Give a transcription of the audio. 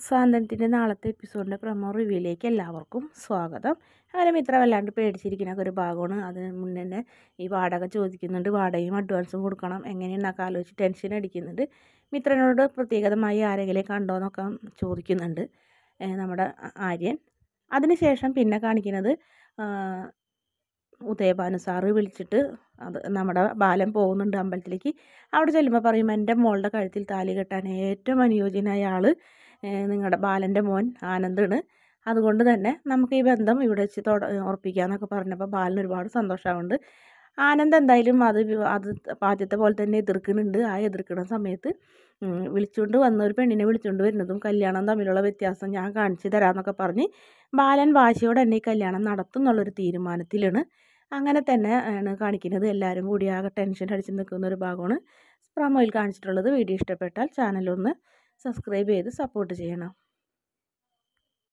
സ്വാതന്ത്ര്യത്തിൻ്റെ നാളത്തെ എപ്പിസോഡിൻ്റെ പ്രൊമോ റിവ്യൂയിലേക്ക് എല്ലാവർക്കും സ്വാഗതം. അങ്ങനെ മിത്ര വല്ലാണ്ട് പേടിച്ചിരിക്കുന്ന ഒരു ഭാഗമാണ്. അതിന് മുന്നേ തന്നെ ഈ വാടക ചോദിക്കുന്നുണ്ട്, വാടകയും അഡ്വാൻസും കൊടുക്കണം, എങ്ങനെയെന്നൊക്കെ ആലോചിച്ച് ടെൻഷൻ അടിക്കുന്നുണ്ട്. മിത്രനോട് പ്രത്യേകമായി ആരെങ്കിലും കണ്ടോ എന്നൊക്കെ ചോദിക്കുന്നുണ്ട് നമ്മുടെ ആര്യൻ. അതിനുശേഷം പിന്നെ കാണിക്കുന്നത് ഉദയഭാനു സാറ് വിളിച്ചിട്ട് നമ്മുടെ ബാലൻ പോകുന്നുണ്ട് അമ്പലത്തിലേക്ക്. അവിടെ ചെല്ലുമ്പോൾ പറയും, എൻ്റെ മോളുടെ കഴുത്തിൽ താലി കെട്ടാൻ ഏറ്റവും അനുയോജ്യനായ ആൾ നിങ്ങളുടെ ബാലൻ്റെ മോൻ ആനന്ദാണ്. അതുകൊണ്ട് തന്നെ നമുക്ക് ഈ ബന്ധം ഇവിടെ വെച്ച് ഉറപ്പിക്കാമെന്നൊക്കെ പറഞ്ഞപ്പോൾ ബാലന് ഒരുപാട് സന്തോഷമാവുന്നുണ്ട്. ആനന്ദ് എന്തായാലും അത് ആദ്യത്തെ പോലെ തന്നെ എതിർക്കുന്നുണ്ട്. ആ എതിർക്കുന്ന സമയത്ത് വിളിച്ചുകൊണ്ട് വന്ന ഒരു പെണ്ണിനെ വിളിച്ചുകൊണ്ട് വരുന്നതും കല്യാണം തമ്മിലുള്ള വ്യത്യാസം ഞാൻ കാണിച്ചു തരാമെന്നൊക്കെ പറഞ്ഞ് ബാലൻ വാശിയോടെ തന്നെ ഈ കല്യാണം നടത്തും എന്നുള്ളൊരു തീരുമാനത്തിലാണ്. അങ്ങനെ തന്നെ ആണ് കാണിക്കുന്നത്. എല്ലാവരും കൂടി ആകെ ടെൻഷൻ അടിച്ച് നിൽക്കുന്ന ഒരു ഭാഗമാണ് പ്രൊമോയിൽ കാണിച്ചിട്ടുള്ളത്. വീഡിയോ ഇഷ്ടപ്പെട്ടാൽ ചാനലൊന്ന് സബ്സ്ക്രൈബ് ചെയ്ത് സപ്പോർട്ട് ചെയ്യണം.